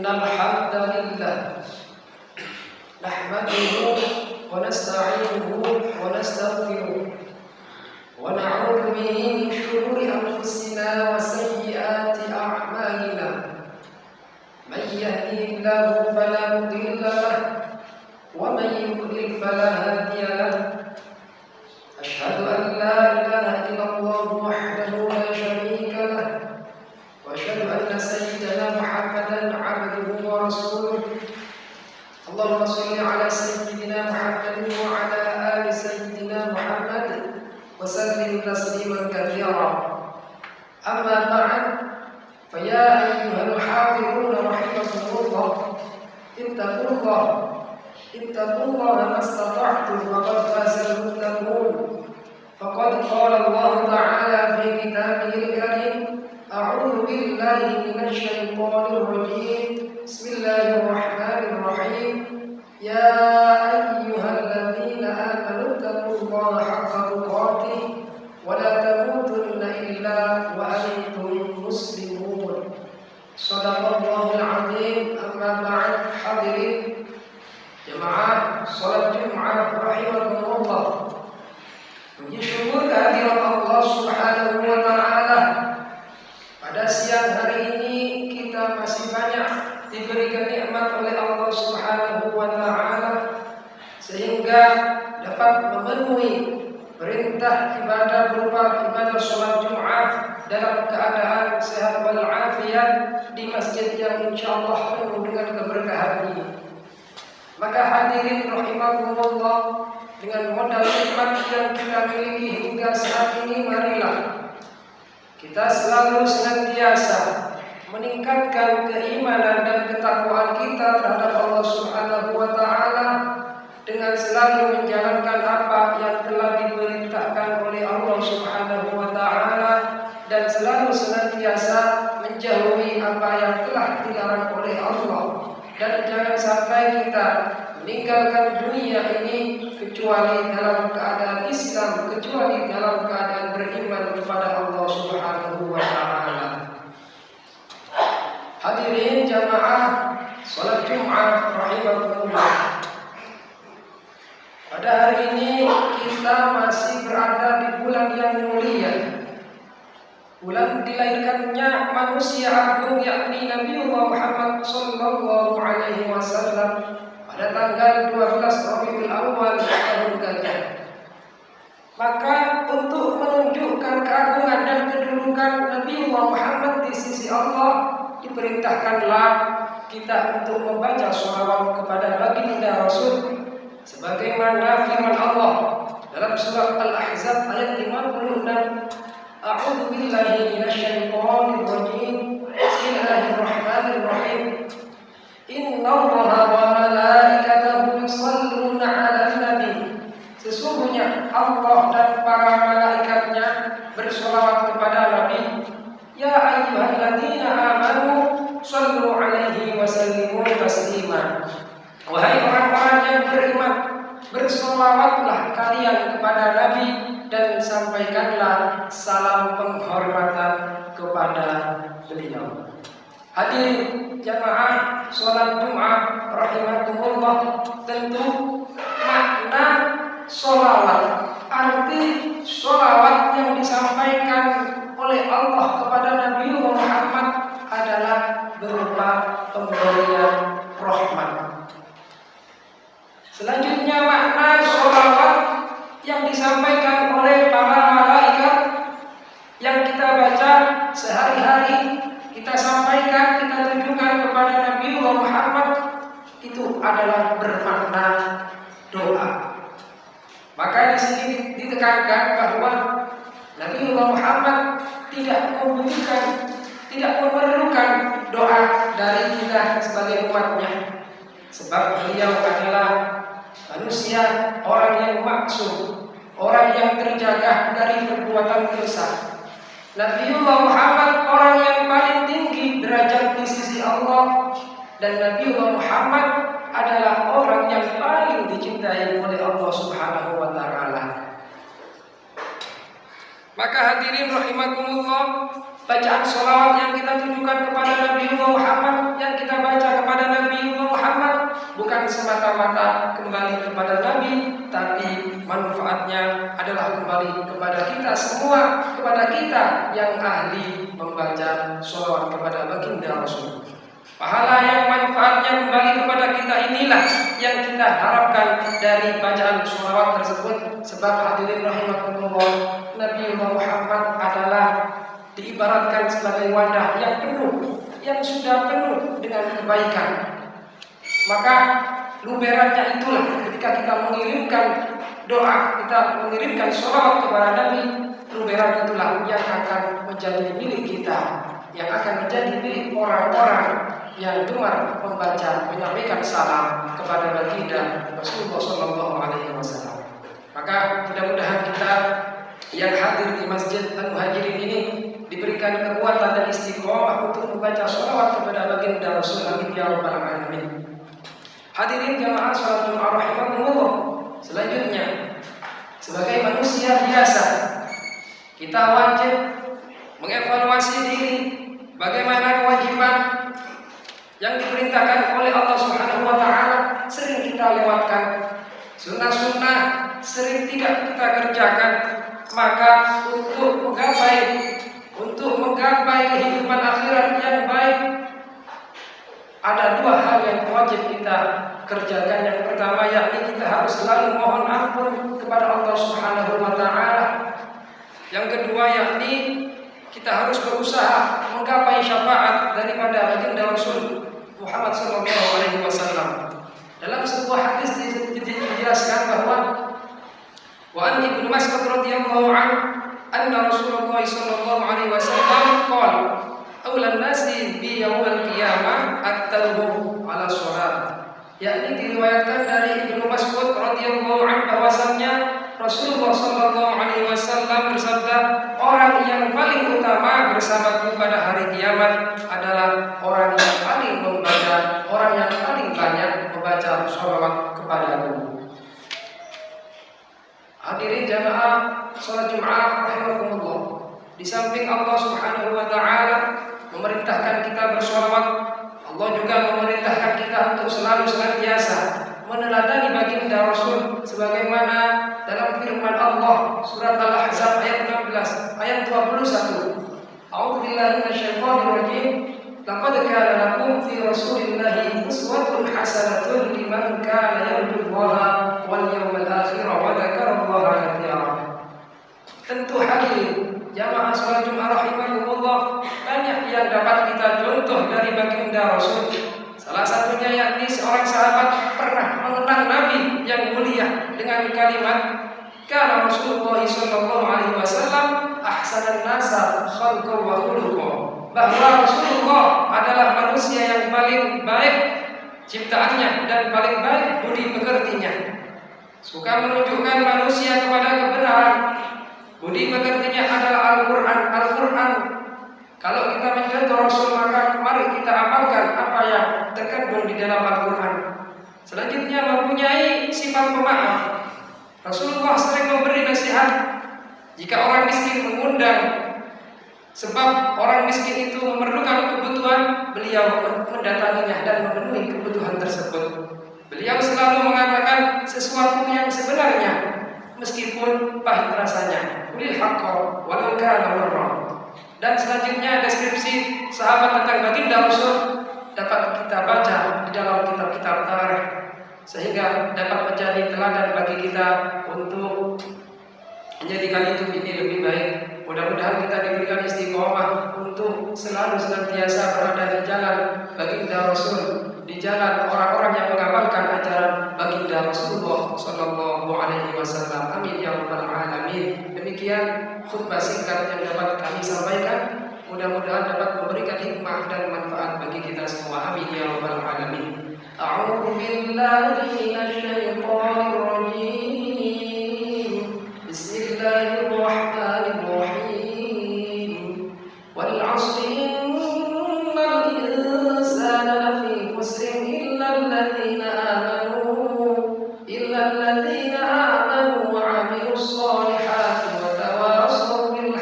الحمد لله نحمده ونستعينه ونستغفره ونعوذ به من شرور أنفسنا وسيئات أعمالنا من يهده الله فلا مضل له ومن يضلل فلا هادي له أشهد أن لا إله إلا الله وحده لا شريك له وأشهد أن سيدنا محمدا عبده ورسوله اللهم صل على سيدنا محمد وعلى آل سيدنا محمد وسلم تسليما كثيرا أما بعد فيا أيها الحاضرون رحمكم الله اتقوا الله ما استطعتم فقد فاز المتقون فقد قال الله تعالى في كتابه الكريم أعوذ بالله من الشيطان الرجيم بسم الله الرحمن الرحيم يا أيها الذين آمنوا اتقوا الله حق تقاته ولا تموتن إلا وأنتم مسلمون صدق الله العظيم أما بعد حاضرين jemaah salat Jumat rahimakumullah. Puji syukur kehadirat Allah Subhanahu wa taala. Pada siang hari ini kita masih banyak diberikan nikmat oleh Allah Subhanahu wa taala sehingga dapat memenuhi perintah ibadah berupa ibadah salat Jumat dalam keadaan sehat wal afiat di masjid yang insyaallah penuh dengan keberkahan ini. Maka hadirin rahimakumullah, dengan modal nikmat yang kita miliki hingga saat ini, marilah kita selalu senantiasa meningkatkan keimanan dan ketakwaan kita terhadap Allah Subhanahu wa taala dengan selalu menjalankan apa yang telah diperintahkan oleh Allah Subhanahu wa taala dan selalu senantiasa menjauhi apa yang telah dilarang oleh Allah. Dan jangan sampai kita meninggalkan dunia ini kecuali dalam keadaan Islam, kecuali dalam keadaan beriman kepada Allah Subhanahu wa taala. Hadirin jamaah salat Jumat rahimakumullah. Pada hari ini kita masih berada di bulan yang mulia, bulan dilahirkannya manusia agung yakni Nabiullah Muhammad sallallahu alaihi wasallam pada tanggal 12 Rabiul Awal tahun Gajah. Maka untuk menunjukkan keagungan dan kedudukan Nabiullah Muhammad di sisi Allah, diperintahkanlah kita untuk membaca sholawat kepada baginda Rasul sebagaimana firman Allah dalam surat Al-Ahzab ayat 56. A'udzu billahi minasyaitonir rajim. Bismillahirrahmanirrahim. Innallaha wa malaikatahu yusholluna 'alan nabi. Sesungguhnya Allah dan para malaikatnya bersolawat kepada Nabi. Ya ayyuhalladzina amanu shallu 'alaihi wa sallimu taslima. Wahai orang-orang yang beriman, bersolawatlah kalian kepada Nabi dan sampaikanlah salam penghormatan kepada beliau. Hadirin jamaah salat Jumat rahimakumullah, tentu makna sholawat, arti sholawat yang disampaikan oleh Allah kepada Nabi Muhammad adalah berupa pemberian rahmat. Selanjutnya makna sholawat yang disampaikan oleh para malaikat yang kita baca sehari-hari, kita sampaikan, kita tunjukkan kepada Nabi Muhammad, itu adalah bermakna doa. Maka di sini ditekankan bahwa Nabi Muhammad tidak memerlukan doa dari kita sebagai umatnya, sebab beliau adalah manusia, orang yang maksum, orang yang terjaga dari perbuatan dosa. Nabiullah Muhammad orang yang paling tinggi derajat di sisi Allah, dan Nabiullah Muhammad adalah orang yang paling dicintai oleh Allah Subhanahu wa taala. Maka hadirin rahimakumullah, bacaan sholawat yang kita tujukan kepada Nabi Muhammad, yang kita baca kepada Nabi Muhammad, bukan semata-mata kembali kepada Nabi, tapi manfaatnya adalah kembali kepada kita semua, kepada kita yang ahli membaca sholawat kepada baginda Rasul. Pahala yang manfaatnya kembali kepada kita inilah yang kita harapkan dari bacaan sholawat tersebut. Sebab hadirin rahimakumullah, Nabi Muhammad adalah diibaratkan sebagai wadah yang penuh, yang sudah penuh dengan kebaikan. Maka luberannya itulah ketika kita mengirimkan doa, kita mengirimkan sholawat kepada Nabi, luberan itulah yang akan menjadi milik kita, yang akan menjadi milik orang-orang yang gemar membaca, menyampaikan salam kepada baginda Rasulullah SAW. Maka mudah-mudahan kita yang hadir di Masjid Al-Muhajirin ini diberikan kekuatan dan istiqomah untuk membaca sholawat kepada baginda Rasul. Amin ya rabbal alamin. Hadirin jamaah sholat Jumat rahimahumullah. Selanjutnya, sebagai manusia biasa, kita wajib mengevaluasi diri bagaimana kewajiban yang diperintahkan oleh Allah Subhanahu wa taala sering kita lewatkan, sunnah-sunnah sering tidak kita kerjakan. Maka untuk menggapai kehidupan akhirat yang baik, ada dua hal yang wajib kita kerjakan. Yang pertama, yakni kita harus selalu mohon ampun kepada Allah Subhanahu wa taala. Yang kedua, yakni kita harus berusaha menggapai syafaat daripada baginda Rasul Muhammad SAW. Dalam sebuah hadis dijelaskan bahwa wa an Ibnu Mas'ud radhiyallahu anhu anna Rasulullah sallallahu alaihi wasallam qala awlan nasi bi yaumil qiyamah at-tawbu ala shalat. Yakni diriwayatkan dari Ibnu Mas'ud radhiyallahu anhu bahwasanya Rasulullah sallallahu alaihi wasallam bersabda, orang yang paling utama bersamaku pada hari kiamat adalah orang yang paling membaca, orang yang paling banyak membaca sholawat kepadaku. Hadirin jamaah salat Jumat rahimakumullah, di samping Allah Subhanahu wa taala memerintahkan kita bersolawat, Allah juga memerintahkan kita untuk selalu senantiasa meneladani baginda Rasul sebagaimana dalam firman Allah surat Al-Ahzab ayat 16 ayat 21. A'udzubillahi minasyaitonir rajim. Laqad kana lakum fi Rasulillahi uswatun hasanatun liman kana yarjullaha wal yawmal akhir wa dzakarallaha katsiran. Tentu hadirin jamaah salat Jumat rahimahumullah, banyak yang dapat kita contoh dari baginda Rasul. Salah satunya yakni seorang sahabat pernah mengenang Nabi yang mulia dengan kalimat kana Rasulullah sallallahu alaihi wasallam ahsanan nasa khalqan wa khuluqan, bahwa Rasulullah adalah manusia yang paling baik ciptaannya dan paling baik budi pekertinya. Suka menunjukkan manusia kepada kebenaran. Budi pekertinya adalah Al-Quran. Al-Quran, kalau kita mencontoh Rasul, maka mari kita amalkan apa yang terkandung di dalam Al-Quran. Selanjutnya, mempunyai sifat pemaaf. Rasulullah sering memberi nasihat jika orang miskin mengundang, sebab orang miskin itu memerlukan kebutuhan, beliau mendatanginya dan memenuhi kebutuhan tersebut. Beliau selalu mengatakan sesuatu yang sebenarnya meskipun pahit rasanya. Qulil haqqa walau kana marra. Dan selanjutnya deskripsi sahabat tentang baginda Rasul dapat kita baca di dalam kitab-kitab tarikh, sehingga dapat menjadi teladan bagi kita untuk menjadikan hidup ini lebih baik. Mudah-mudahan kita diberikan istiqomah untuk selalu senantiasa berada di jalan baginda Rasul, di jalan orang-orang yang mengamalkan ajaran baginda Rasulullah sallallahu alaihi wasallam. Amin ya rabbal alamin. Demikian khutbah singkat yang dapat kami sampaikan. Mudah-mudahan dapat memberikan hikmah dan manfaat bagi kita semua. Amin ya rabbal alamin. A'udzu billahi minasy syaithanir rajim. Bismillahirrahmanirrahim. Wal 'ashri innal insana lafi khusrin illa alladziina amanu wa 'amilus shalihati wa tawassaw bil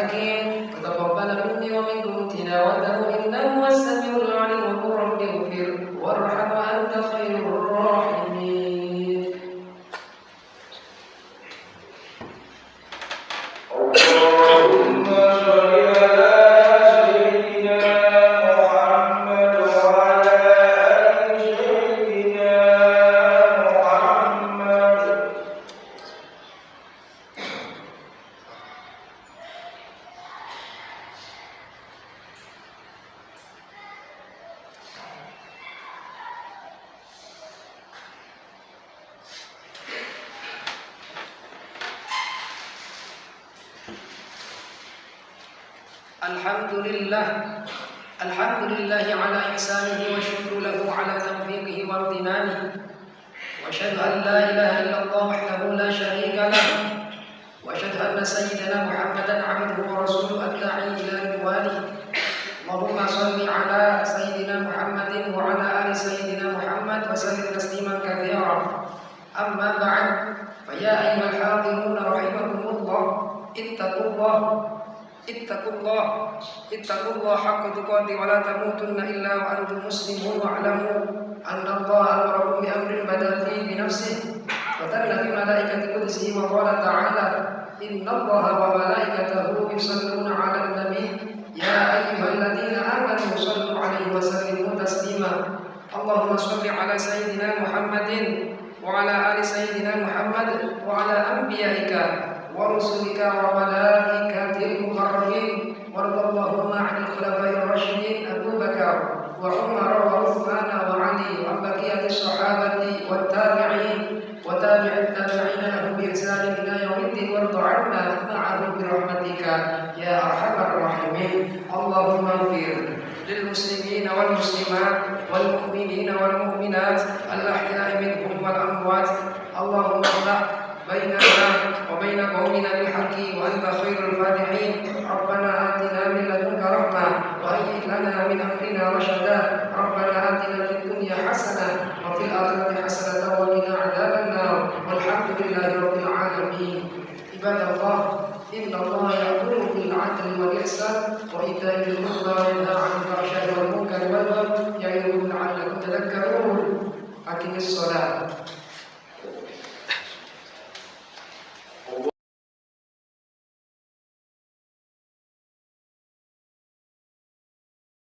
الحكيم وتقبل مني ومنكم تلاوته إنه هو السميع العليم وقل رب اغفر وارحم وأنت خير الراحمين. اللهم صل على سيدنا محمد وعلى آل سيدنا محمد. الحمد لله على إحسانه والشكر له على توفيقه وامتنانه، وأشهد أن لا إله إلا الله وحده لا شريك له، وأشهد أن سيدنا محمدا عبده ورسوله الداعي إلى رضوانه. اللهم صل على سيدنا محمد وعلى آل سيدنا محمد وسلم تسليما كثيرا. أما بعد، فيا أيها الحاضرون رحمكم الله، اتقوا الله حق تقاته ولا تموتن إلا وأنتم مسلمون، واعلموا أن الله أمركم بأمر بدأ فيه بنفسه وثنى بملائكة قدسه وقال تعالى: إن الله وملائكته يصلون على النبي يا أيها الذين آمنوا صلوا عليه وسلموا تسليما. اللهم صل على سيدنا محمد وعلى آل سيدنا محمد وعلى أنبيائك ورسلك وملائكة المقربين، وارض اللهم عن الخلفاء الراشدين أبو بكر وعمر وعثمان وعلي وعن بقية الصحابة والتابعين وتابع التابعين لهم بإحسان إلى يوم الدين، وارض عنا معهم برحمتك يا أرحم الراحمين. اللهم اغفر للمسلمين والمسلمات والمؤمنين والمؤمنات الأحياء منهم والأموات. اللهم افتح بيننا وبين قومنا بالحق وأنت خير الفاتحين. ربنا آتنا من لدنك رحمة وهيئ لنا من أمرنا رشدا. ربنا آتنا في الدنيا حسنة وفي الآخرة حسنة وقنا عذاب النار، والحمد لله رب العالمين. عباد الله، إن الله يأمر بالعدل والإحسان وإيتاء ذي القربى وينهى عن الفحشاء والمنكر والبغي يعظكم لعلكم تذكرون. أقم الصلاة.